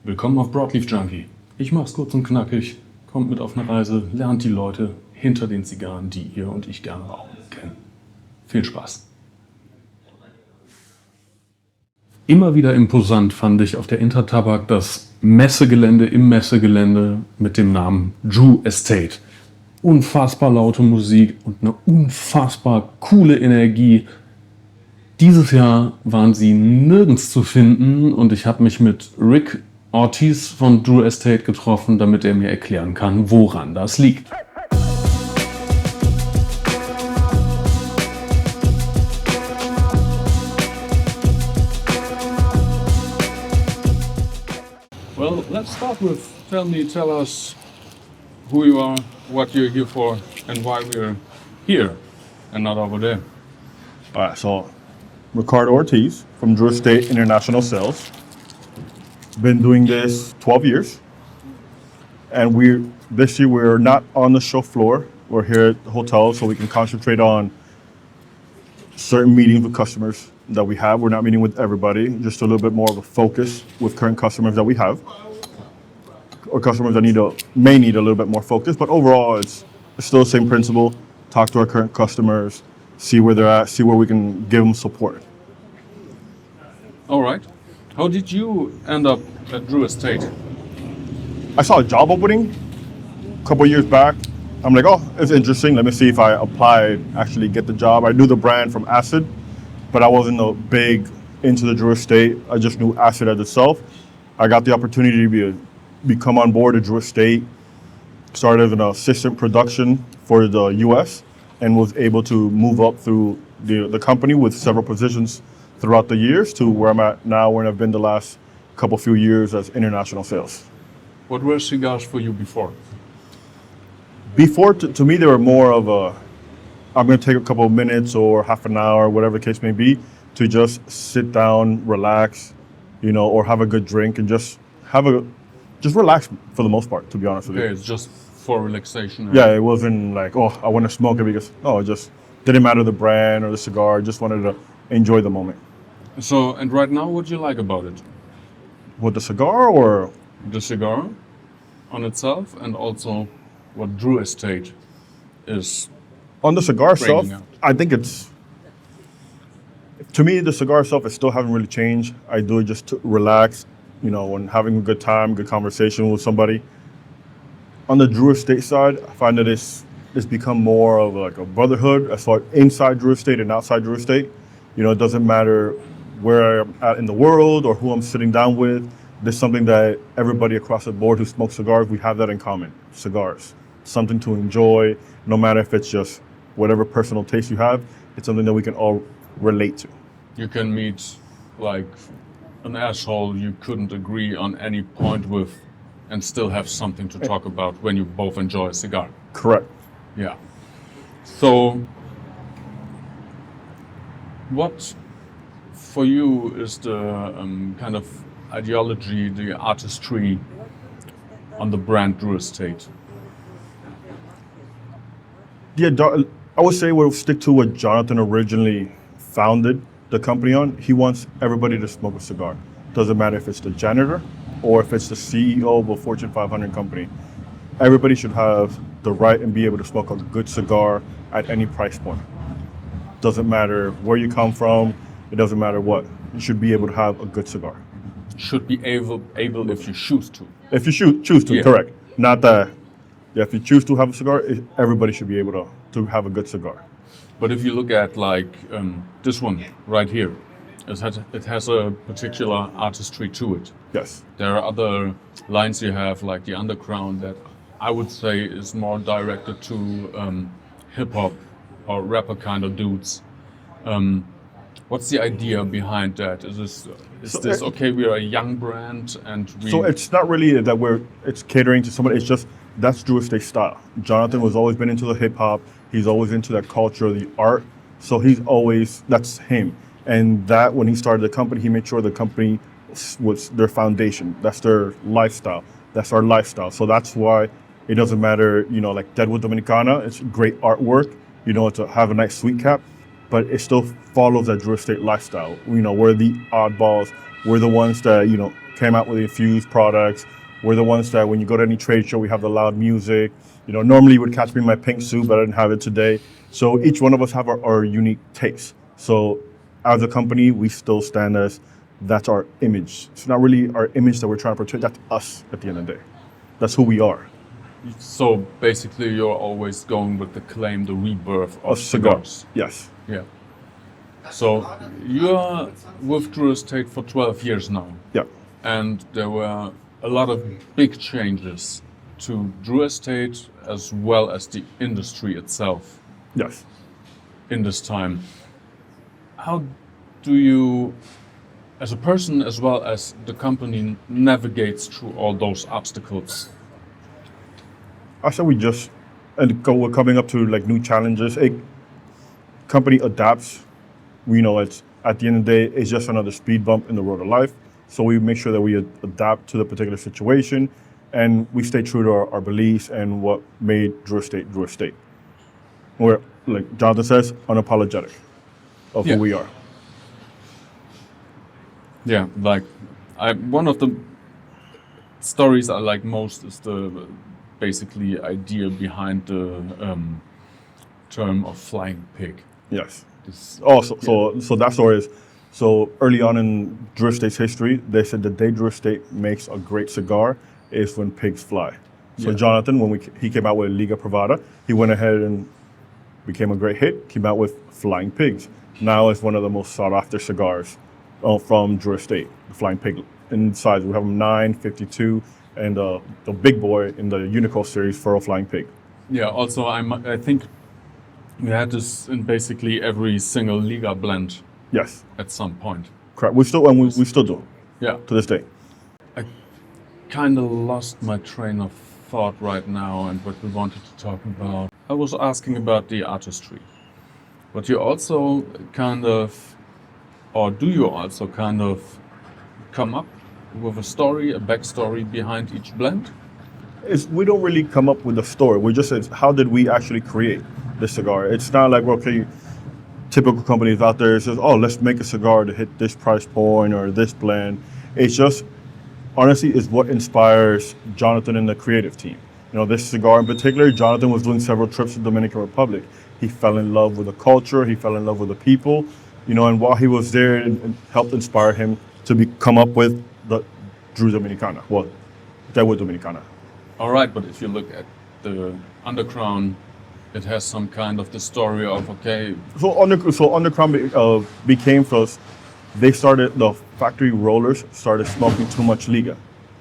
Willkommen auf Broadleaf Junkie. Ich mach's kurz und knackig, kommt mit auf eine Reise, lernt die Leute hinter den Zigarren, die ihr und ich gerne rauchen, kennen. Viel Spaß. Immer wieder imposant fand ich auf der InterTabac das Messegelände im Messegelände mit dem Namen Drew Estate. Unfassbar laute Musik und eine unfassbar coole Energie. Dieses Jahr waren sie nirgends zu finden und ich habe mich mit Rick Ortiz von Drew Estate getroffen, damit er mir erklären kann, woran das liegt. Well, let's start with tell us who you are, what you're here for, and why we're here and not over there. All right, so Ricardo Ortiz from Drew Estate International Sales. Been doing this 12 years, and this year we're not on the show floor. We're here at the hotel so we can concentrate on certain meetings with customers that we have. We're not meeting with everybody, just a little bit more of a focus with current customers that we have, or customers that may need a little bit more focus. But overall, it's still the same principle. Talk to our current customers, see where they're at, see where we can give them support. All right. How did you end up at Drew Estate? I saw a job opening a couple of years back. I'm like, oh, it's interesting. Let me see if I apply, actually get the job. I knew the brand from Acid, but I wasn't big into the Drew Estate. I just knew Acid as itself. I got the opportunity to become on board at Drew Estate, started as an assistant production for the US, and was able to move up through the company with several positions throughout the years to where I'm at now, where I've been the last few years as international sales. What were cigars for you before? Before, to me, they were more of I'm going to take a couple of minutes or half an hour, whatever the case may be, to just sit down, relax, or have a good drink and just relax for the most part, to be honest with you. Okay, it's just for relaxation. Yeah, it wasn't like, oh, I want to smoke it because, no, it just didn't matter the brand or the cigar. I just wanted to enjoy the moment. So, and right now, what do you like about it? With the cigar or? The cigar on itself, and also what Drew Estate is. On the cigar itself, out. I think to me, the cigar itself, it still haven't really changed. I do it just to relax, and having a good time, good conversation with somebody. On the Drew Estate side, I find that it's become more of like a brotherhood as far as inside Drew Estate and outside Drew Estate. It doesn't matter where I'm at in the world or who I'm sitting down with. There's something that everybody across the board who smokes cigars, we have that in common, cigars. Something to enjoy, no matter if it's just whatever personal taste you have, it's something that we can all relate to. You can meet like an asshole you couldn't agree on any point with and still have something to talk about when you both enjoy a cigar. Correct. Yeah. So, what for you is the kind of ideology, the artistry on the brand Drew Estate? Yeah, I would say we'll stick to what Jonathan originally founded the company on. He wants everybody to smoke a cigar. Doesn't matter if it's the janitor or if it's the CEO of a Fortune 500 company. Everybody should have the right and be able to smoke a good cigar at any price point. Doesn't matter where you come from. It doesn't matter what. You should be able to have a good cigar. Should be able if you choose to. If you choose to, yeah. Correct. Not that. Yeah, if you choose to have a cigar, everybody should be able to have a good cigar. But if you look at like this one right here, it has a particular artistry to it. Yes. There are other lines you have, like the Underground, that I would say is more directed to hip hop or rapper kind of dudes. What's the idea behind that? Is this okay? We are a young brand, and so it's not really that it's catering to somebody. It's just that's Drew Estate style. Jonathan was always been into the hip hop. He's always into that culture, the art. So that's him. And that when he started the company, he made sure the company was their foundation. That's their lifestyle. That's our lifestyle. So that's why it doesn't matter, like Deadwood Dominicana, it's great artwork, to have a nice sweet cap, but it still follows that Drew Estate lifestyle. We're the oddballs. We're the ones that, came out with the infused products. We're the ones that when you go to any trade show, we have the loud music. Normally you would catch me in my pink suit, but I didn't have it today. So each one of us have our unique taste. So as a company, we still stand as that's our image. It's not really our image that we're trying to portray. That's us at the end of the day. That's who we are. So basically, you're always going with the claim, the rebirth of cigars. Yes. Yeah. So you're with Drew Estate for 12 years now. Yeah. And there were a lot of big changes to Drew Estate as well as the industry itself. Yes. In this time. How do you, as a person as well as the company, navigates through all those obstacles? I said we're coming up to like new challenges. A company adapts. It's at the end of the day, it's just another speed bump in the road of life. So we make sure that we adapt to the particular situation, and we stay true to our beliefs and what made Drew Estate Drew Estate. We're, like Jonathan says, unapologetic of who we are. Yeah, one of the stories I like most is the basically idea behind the term of flying pig. Yes. So that story is, so early on in Drew Estate's history, they said the day Drew Estate makes a great cigar is when pigs fly. So Jonathan, when he came out with Liga Privada, he went ahead and became a great hit, came out with Flying Pigs. Now it's one of the most sought after cigars from Drew Estate, the Flying Pig. In size, we have them 9, 52, and the big boy in the Unico series for a Flying Pig. Yeah, also I think we had this in basically every single Liga blend. Yes. At some point. Correct. We still do. Yeah. To this day. I kind of lost my train of thought right now and what we wanted to talk about. I was asking about the artistry. But you also kind of, or do you also kind of come up with a story, a backstory behind each blend? We don't really come up with a story. We just say, how did we actually create this cigar? It's not like, okay, typical companies out there says, oh, let's make a cigar to hit this price point or this blend. It's just, honestly, is what inspires Jonathan and the creative team. This cigar in particular, Jonathan was doing several trips to the Dominican Republic. He fell in love with the culture, he fell in love with the people, and while he was there, it helped inspire him to come up with the Drew Dominicana, Deadwood Dominicana. All right, but if you look at the underground, it has some kind of the story of, okay. So underground became first, the factory rollers started smoking too much Liga.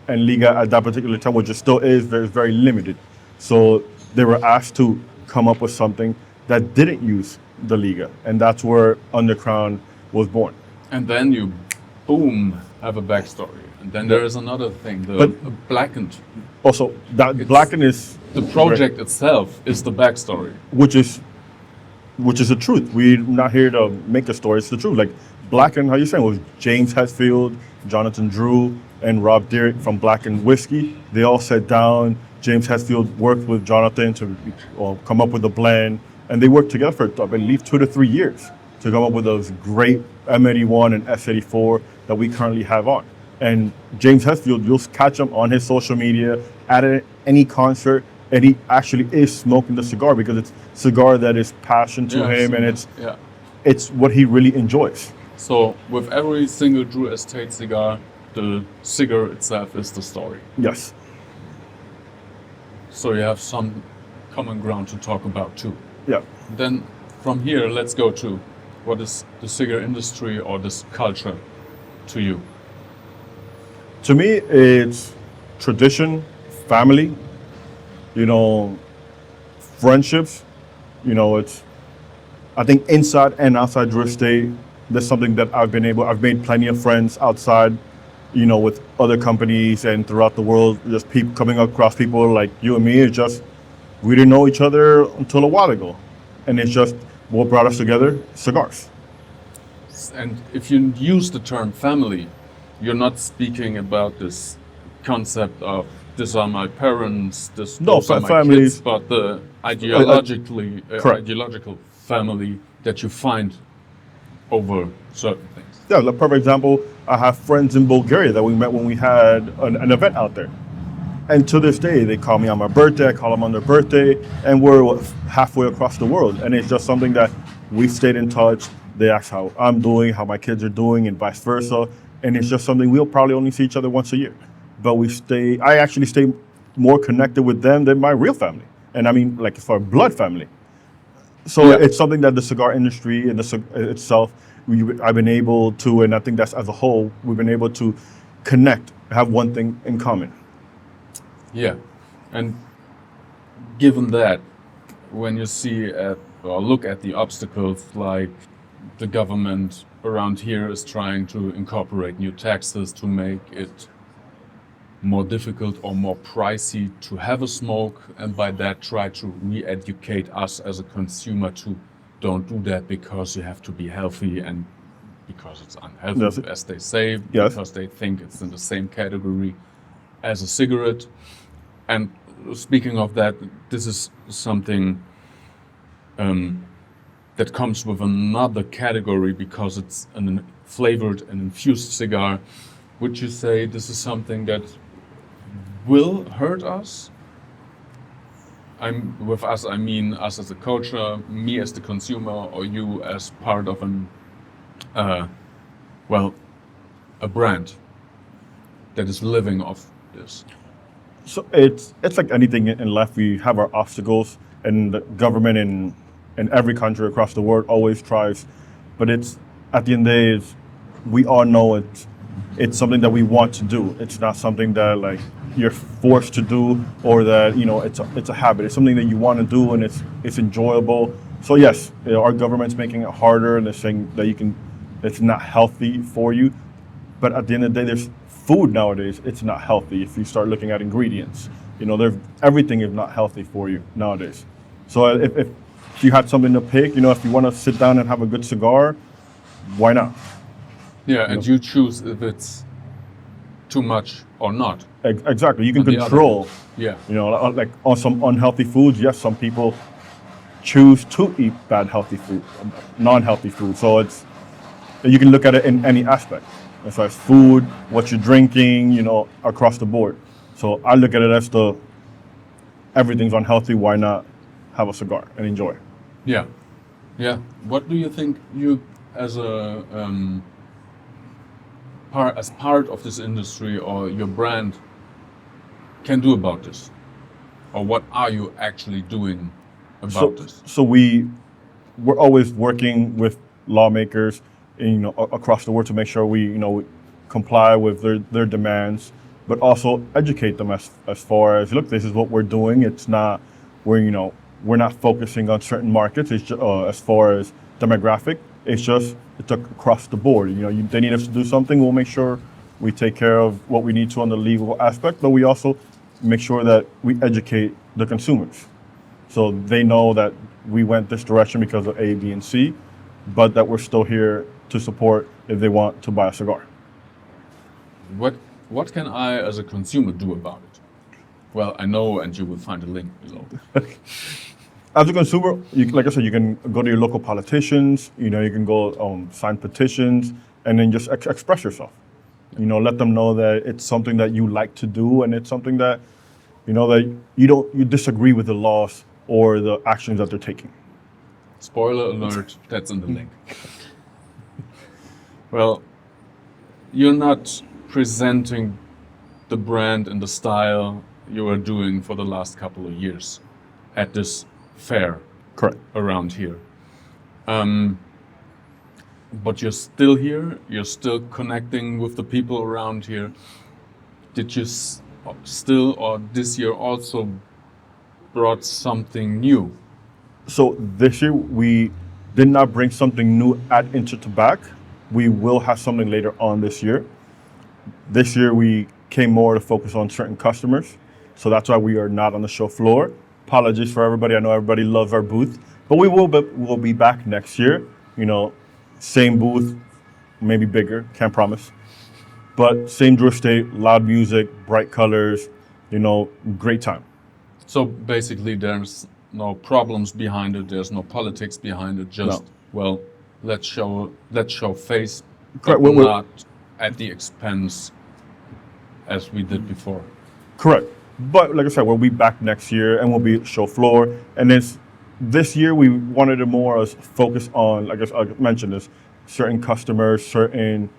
And Liga at that particular time, which it still is, very limited. So they were asked to come up with something that didn't use the Liga. And that's where Underground was born. And then you, boom, have a backstory. And then there is another thing, the Blackened. Also, Blackened is... The project itself is the backstory. Which is the truth. We're not here to make a story, it's the truth. Like, Blackened, how you saying, was James Hetfield, Jonathan Drew, and Rob Derrick from Blackened Whiskey. They all sat down. James Hetfield worked with Jonathan to come up with a blend. And they worked together for, I believe, 2 to 3 years to come up with those great M81 and S84 that we currently have on. And James Hetfield, you'll catch him on his social media, at any concert, and he actually is smoking the cigar because it's a cigar that is passion to him, and it's what he really enjoys. So with every single Drew Estate cigar, the cigar itself is the story. Yes. So you have some common ground to talk about too. Yeah. Then from here, let's go to what is the cigar industry or this culture to you? To me, it's tradition, family, friendships. It's, I think inside and outside Drew Estate, there's something that I've made plenty of friends outside, with other companies and throughout the world, just coming across people like you and me. It's just, we didn't know each other until a while ago. And it's just what brought us together, cigars. And if you use the term family, you're not speaking about this concept of these are my parents, those are my families, kids, but the ideological family that you find over certain things. Yeah, a perfect example, I have friends in Bulgaria that we met when we had an event out there. And to this day, they call me on my birthday, I call them on their birthday, and we're halfway across the world. And it's just something that we stayed in touch. They ask how I'm doing, how my kids are doing, and vice versa. And it's just something we'll probably only see each other once a year. But I actually stay more connected with them than my real family. And I mean, like, for blood family. So Yeah. it's something that the cigar industry and itself, I've been able to, and I think that's as a whole, we've been able to connect, have one thing in common. Yeah, and given that, when you see or look at the obstacles, like the government around here is trying to incorporate new taxes to make it more difficult or more pricey to have a smoke, and by that try to re-educate us as a consumer to don't do that because you have to be healthy and because it's unhealthy, Yes. as they say, Yes. because they think it's in the same category as a cigarette. And speaking of that, this is something that comes with another category because it's an flavored and infused cigar. Would you say this is something that will hurt us? With us, I mean us as a culture, me as the consumer, or you as part of a brand that is living off this. So it's like anything in life. We have our obstacles, and the government in every country across the world always tries. But it's at the end of the day, we all know it's something that we want to do. It's not something that like you're forced to do, or that it's a habit. It's something that you want to do, and it's enjoyable. So yes, our government's making it harder, and they're saying that it's not healthy for you. But at the end of the day, there's food nowadays. It's not healthy if you start looking at ingredients. Everything is not healthy for you nowadays. So if you had something to pick, if you want to sit down and have a good cigar, why not? Yeah, and you choose if it's too much or not. Exactly. You can On the other control. Yeah. Like on some unhealthy foods, yes, some people choose to eat bad healthy food, non-healthy food. So you can look at it in any aspect, as far as food, what you're drinking, across the board. So I look at it as everything's unhealthy. Why not have a cigar and enjoy? Yeah. Yeah. What do you think you, as a as part of this industry or your brand, can do about this? Or what are you actually doing about this? So we're always working with lawmakers, across the world to make sure we comply with their demands, but also educate them as far as, look, this is what we're doing. It's not we're not focusing on certain markets. It's just, as far as demographic, it's across the board. They need us to do something. We'll make sure we take care of what we need to on the legal aspect, but we also make sure that we educate the consumers, so they know that we went this direction because of A, B, and C, but that we're still here to support if they want to buy a cigar. What can I, as a consumer, do about it? Well, I know, and you will find a link below. As a consumer, like I said, you can go to your local politicians. You can go sign petitions, and then just express yourself. Let them know that it's something that you like to do, and it's something that that you disagree with the laws or the actions that they're taking. Spoiler alert, that's in the link. Well, you're not presenting the brand and the style you are doing for the last couple of years at this fair. Correct. Around here. But you're still here, you're still connecting with the people around here. Did you still, or this year also, brought something new? So this year we did not bring something new at InterTabac. We will have something later on this year. This year we came more to focus on certain customers. So that's why we are not on the show floor. Apologies for everybody. I know everybody loves our booth, but we'll be back next year. Same booth, maybe bigger, can't promise. But same Drew Estate, loud music, bright colors, great time. So basically there's no problems behind it, there's no politics behind it, just, No. well, let's show face Correct. but Well, not at the expense as we did before. correct. But like I said, we'll be back next year and we'll be show floor. And this year we wanted to more as focus on, like I mentioned, this certain customers, certain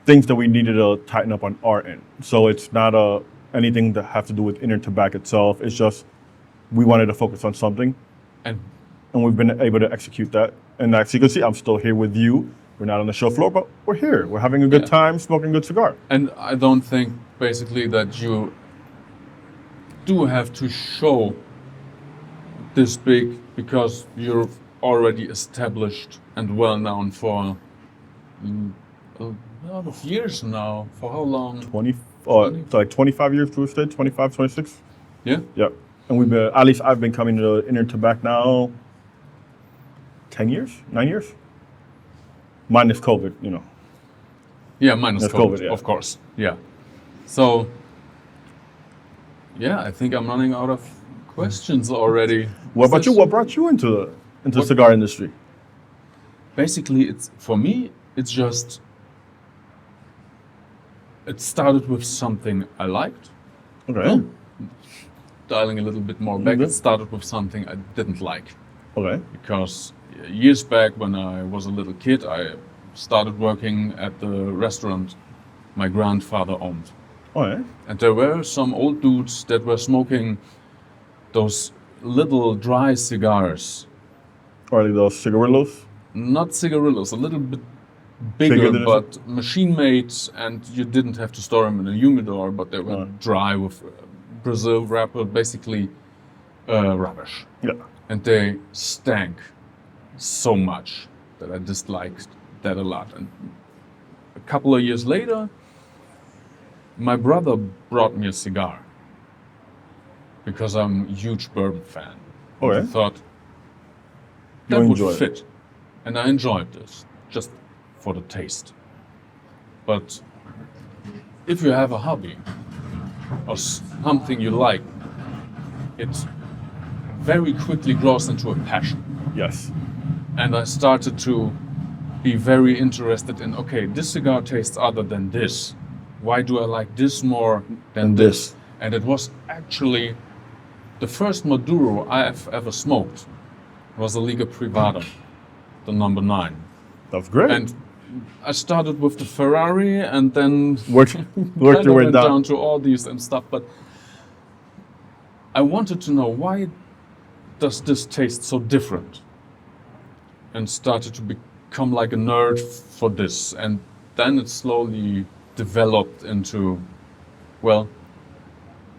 things that we needed to tighten up on our end. So it's not anything that have to do with InterTabac itself. It's just we wanted to focus on something, And and we've been able to execute that. And as you can see, I'm still here with you. We're not on the show floor, but we're here. We're having a good Yeah. time, smoking a good cigar. And I don't think basically that you do have to show this big because you're already established and well known for a lot of years now. For how long? 20, 20. it's like 25 years to estate, 25, 26. Yeah? Yeah. And we've been, at least I've been coming to InterTabac now 10 years, 9 years? Minus COVID, you know. Yeah, minus That's COVID, COVID, yeah. of course. Yeah. So, yeah, I think I'm running out of questions already. What about you? What brought you into the cigar industry? Basically, it's for me, it's just it started with something I liked. Okay. Well, dialing a little bit more back, Mhm. it started with something I didn't like. Okay. Because years back when I was a little kid, I started working at the restaurant my grandfather owned. Okay. And there were some old dudes that were smoking those little dry cigars. Or like those cigarillos? Not cigarillos, a little bit Bigger bigger, than a but machine made, and you didn't have to store them in a humidor, but they were dry with Brazil wrapper, basically rubbish. Yeah. And they stank so much that I disliked that a lot. And a couple of years later, my brother brought me a cigar because I'm a huge bourbon fan. Okay. I thought You that would enjoy it. fit. And I enjoyed this just for the taste. But if you have a hobby or something you like, it very quickly grows into a passion. Yes. And I started to be very interested in, okay, this cigar tastes other than this. Why do I like this more than this? And it was actually the first Maduro I've ever smoked was a Liga Privada, the number 9. That's great. And I started with the Ferrari and then worked kind your of way went down. down to all these and stuff. But I wanted to know, why does this taste so different? And started to become like a nerd for this. And then it slowly developed into, well,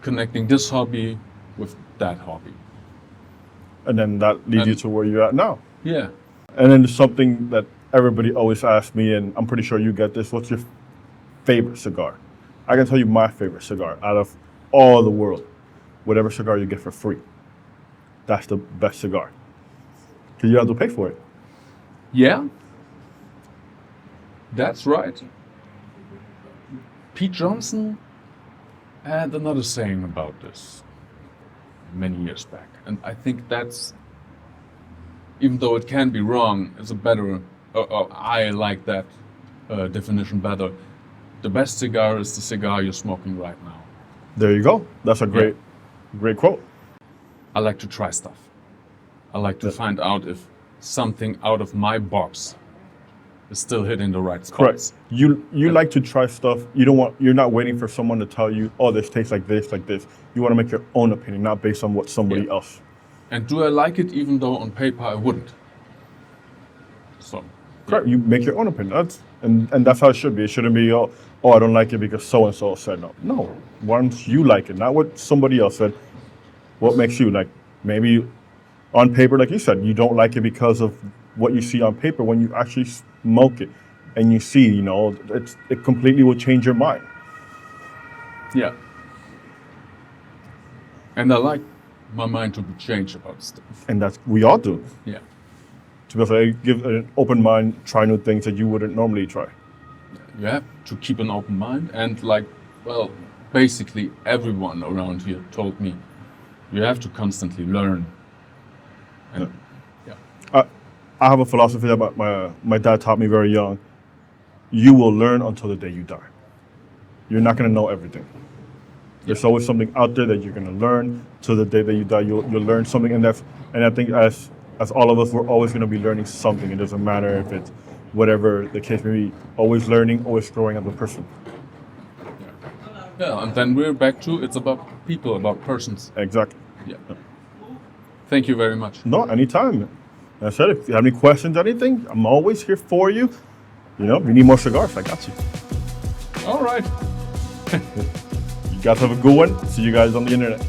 connecting this hobby with that hobby. And then that leads you to where you're at now. Yeah. And then there's something that everybody always asks me, and I'm pretty sure you get this. What's your favorite cigar? I can tell you my favorite cigar out of all the world. Whatever cigar you get for free, that's the best cigar. Because you have to pay for it. Yeah, that's right. Pete Johnson had another saying about this many years back. And I think that's, even though it can be wrong, it's a better, I like that definition better. The best cigar is the cigar you're smoking right now. There you go. That's a great quote. I like to try stuff. I like to find out if something out of my box is still hitting the right spots. Correct. You like to try stuff. You're not waiting for someone to tell you, oh, this tastes like this, like this. You want to make your own opinion, not based on what somebody else. And do I like it even though on paper I wouldn't? So. Correct. You make your own opinion. And that's how it should be. It shouldn't be, oh, I don't like it because so-and-so said no. No. Once you like it, not what somebody else said. What makes you like, maybe on paper, like you said, you don't like it because of what you see on paper. When you actually smoke it and you see, it completely will change your mind. Yeah. And I like my mind to be changed about stuff. And we all do. Yeah. To be able to give an open mind, try new things that you wouldn't normally try. You have to keep an open mind, and basically everyone around here told me you have to constantly learn. And I have a philosophy that my dad taught me very young. you will learn until the day you die. You're not going to know everything. There's always something out there that you're going to learn till the day that you die. You'll learn something, and I think as all of us, we're always going to be learning something. It doesn't matter if it's whatever the case may be. Always learning, always growing as a person. Yeah, and then we're back to it's about people, about persons. Exactly. Yeah. Thank you very much. No, anytime. I said, if you have any questions, anything, I'm always here for you. You know, if you need more cigars, I got you. All right. You guys have a good one. See you guys on the internet.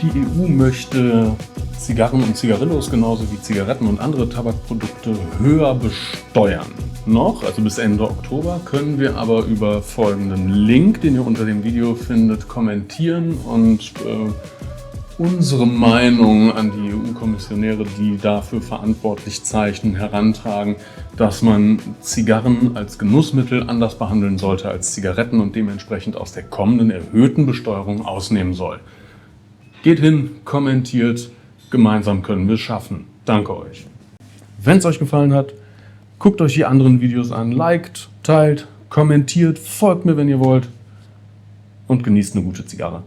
Die EU möchte Zigarren und Zigarillos genauso wie Zigaretten und andere Tabakprodukte höher besteuern. Noch, also bis Ende Oktober, können wir aber über folgenden Link, den ihr unter dem Video findet, kommentieren und unsere Meinung an die EU-Kommissionäre, die dafür verantwortlich zeichnen, herantragen, dass man Zigarren als Genussmittel anders behandeln sollte als Zigaretten und dementsprechend aus der kommenden erhöhten Besteuerung ausnehmen soll. Geht hin, kommentiert, gemeinsam können wir es schaffen. Danke euch. Wenn es euch gefallen hat, guckt euch die anderen Videos an, liked, teilt, kommentiert, folgt mir, wenn ihr wollt und genießt eine gute Zigarre.